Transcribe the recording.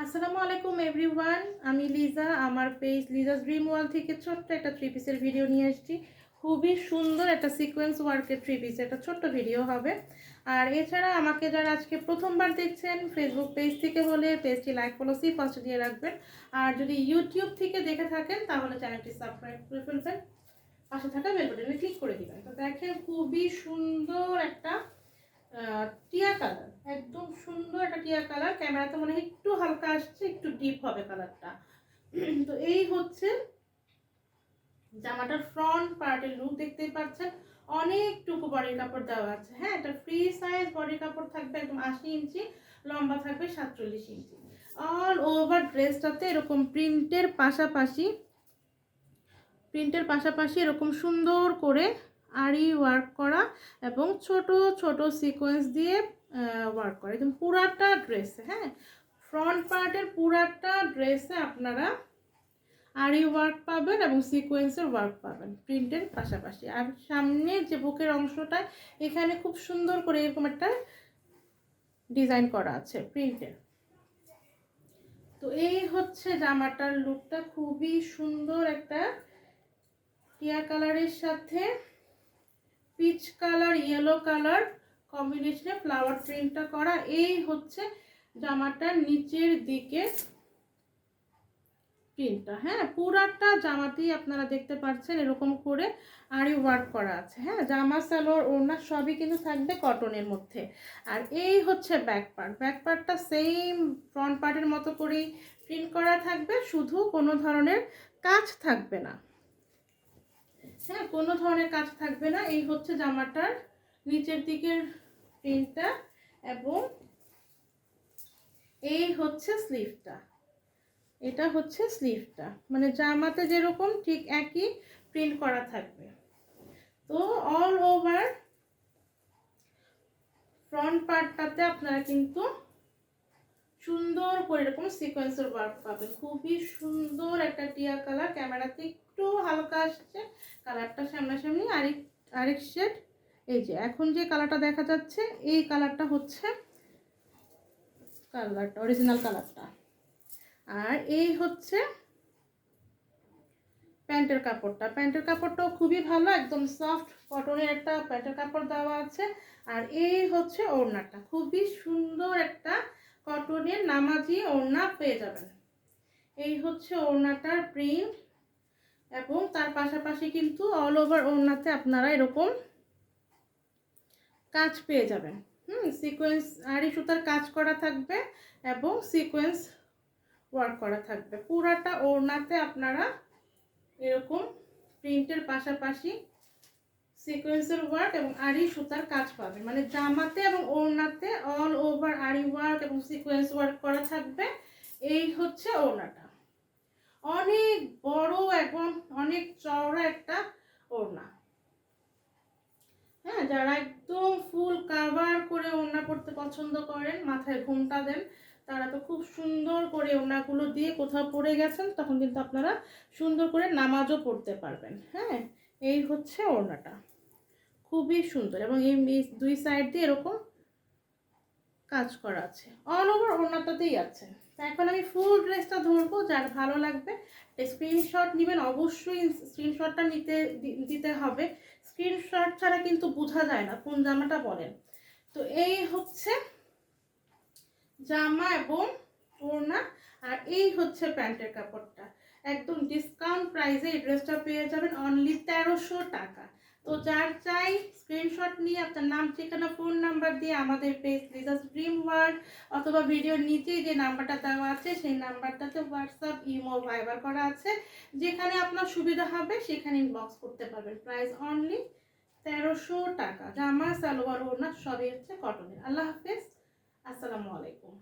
আসসালামু আলাইকুম এভরিওয়ান, আমি লিজা। আমার পেজ লিজাস ড্রিম ওয়ার্ল্ড থেকে ছোট্ট একটা থ্রি পিসের ভিডিও নিয়ে এসেছি। খুবই সুন্দর একটা সিকোয়েন্স ওয়ার্কের থ্রি পিস, একটা ছোট্ট ভিডিও হবে। আর এছাড়া আমাকে যারা আজকে প্রথমবার দেখছেন ফেসবুক পেজ থেকে হলে পেজটি লাইক ফলো সি ফার্স্ট দিয়ে রাখবেন। আর যদি ইউটিউব থেকে দেখে থাকেন তাহলে চ্যানেলটি সাবস্ক্রাইব করে ফেলবেন, পাশে থাকা বেল বাটনে ক্লিক করে দিবেন। তো দেখেন খুবই সুন্দর একটা টিয়া কালার, একদম সুন্দর একটা টিয়া কালার। ক্যামেরাতে মনে হয় একটু হালকা আসছে, একটু ডিপ হবে কালারটা। তো এই হচ্ছে জামাটার ফ্রন্ট পার্টের লুক, দেখতেই পাচ্ছেন অনেকটুকু বডির কাপড় দেওয়া আছে। হ্যাঁ, এটা ফ্রি সাইজ বডির কাপড় থাকবে, একদম 80 ইঞ্চি, লম্বা থাকবে 47 ইঞ্চি। অল ওভার ড্রেসটাতে এরকম প্রিন্টের পাশাপাশি এরকম সুন্দর করে আরি ওয়ার্ক করা এবং ছোট ছোট সিকোয়েন্স দিয়ে ওয়ার্ক করা, একদম পুরাটা ড্রেসে। হ্যাঁ, ফ্রন্ট পার্টের পুরাটা ড্রেসে আপনারা আরি ওয়ার্ক পাবেন এবং সিকোয়েন্সের ওয়ার্ক পাবেন প্রিন্টের পাশাপাশি। আর সামনে যে বুকের অংশটা, এখানে খুব সুন্দর করে এরকম একটা ডিজাইন করা আছে প্রিন্টের। তো এই হচ্ছে জামাটার লুকটা, খুবই সুন্দর একটা টিয়া কালারের সাথে পিচ কালার ইয়েলো কালার কম্বিনেশনে ফ্লাওয়ার প্রিন্টটা করা। এই হচ্ছে জামাটার নিচের দিকে প্রিন্টটা। হ্যাঁ, পুরাটা জামাতেই আপনারা দেখতে পাচ্ছেন এরকম করে আরি ওয়ার্ক করা আছে। হ্যাঁ, জামা সালোয়ার ওড়না সবই কিন্তু থাকবে কটনের মধ্যে। আর এই হচ্ছে ব্যাক পার্টটা সেম ফ্রন্ট পার্টের মতো করেই প্রিন্ট করা থাকবে, শুধু কোনো ধরনের কাজ থাকবে না। হ্যাঁ, কোনো ধরনের কাজ থাকবে না। এই হচ্ছে জামাটার নিচের দিকের প্রিন্টটা এবং এই হচ্ছে স্লিভটা। এটা হচ্ছে স্লিভটা, মানে জামাতে যেরকম ঠিক একই প্রিন্ট করা থাকবে। তো অল ওভার ফ্রন্ট পার্টটাতে আপনারা কিন্তু সুন্দর করে এরকম সিকোয়েন্সের ওয়ার্ক পাবেন। খুবই সুন্দর একটা টিয়া কালার, ক্যামেরাতে একটু হালকা আসছে কালারটা, সামনাসামনি আরেক শেড। এই যে এখন যে কালারটা দেখা যাচ্ছে এই কালারটা হচ্ছে অরিজিনাল কালারটা। আর এই হচ্ছে প্যান্টের কাপড়টাও খুবই ভালো, একদম সফট কটনের একটা প্যান্টের কাপড় দেওয়া আছে। আর এই হচ্ছে ওড়নাটা, খুবই সুন্দর একটা কটনের নামাজি ওড়না পেয়ে যাবেন। এই হচ্ছে ওড়নাটার প্রিন্ট এবং তার পাশাপাশি কিন্তু অল ওভার ওড়নাতে আপনারা এরকম কাজ পেয়ে যাবেন। সিকোয়েন্স আড়ি সুতার কাজ করা থাকবে এবং সিকোয়েন্স ওয়ার্ক করা থাকবে পুরাটা ওড়নাতে। আপনারা এরকম প্রিন্টের পাশাপাশি সিকোয়েন্সের ওয়ার্ক এবং আড়ি সুতার কাজ পাবেন, মানে জামাতে এবং ওড়নাতে অল ওভার আড়ি ওয়ার্ক এবং সিকোয়েন্স ওয়ার্ক করা থাকবে। এই হচ্ছে ওড়নাটা, অনেক বড় এবং অনেক চওড়া একটা ওড়না। হ্যাঁ, যারা একদম ফুল কাভার করে ওড়না পরতে পছন্দ করেন, মাথায় ঘোমটা দেন, তারা তো খুব সুন্দর করে ওড়নাগুলো দিয়ে কোথাও পরে গেছেন তখন কিন্তু আপনারা সুন্দর করে নামাজও পড়তে পারবেন। হ্যাঁ, এই হচ্ছে ওড়নাটা, খুবই সুন্দর এবং এই দুই সাইড দিয়ে এরকম কাজ করা আছে, অল ওভার ওড়নাটাতেই আছে। তা এখন আমি ফুল ড্রেসটা ধরবো, যার ভালো লাগবে স্ক্রিনশট নেবেন। অবশ্যই স্ক্রিনশটটা দিতে হবে, স্ক্রিনশট ছাড়া কিন্তু বোঝা যায় না কোন জামাটা বলেন। তো এই হচ্ছে জামা এবং ওড়না, আর এই হচ্ছে প্যান্টের কাপড়টা। একদম ডিসকাউন্ট প্রাইসে এই ড্রেসটা পেয়ে যাবেন অনলি 1300 টাকা। তো যার চাই স্ক্রিনশট নিয়ে আপনার নাম, ঠিকানা, ফোন নাম্বার দিয়ে আমাদের পেজ লিজাস ড্রিম ওয়ার্ল্ড অথবা ভিডিওর নিচে যে নাম্বারটা দেওয়া আছে সেই নাম্বারটাতে হোয়াটসঅ্যাপ, ইমো, ভাইবার করা আছে, যেখানে আপনার সুবিধা হবে সেখানে ইনবক্স করতে পারবেন। প্রাইস অনলি 1300 টাকা। জামা সালোয়ার ওড়না সবই হচ্ছে কটনের। আল্লাহ হাফেজ, আসসালামু আলাইকুম।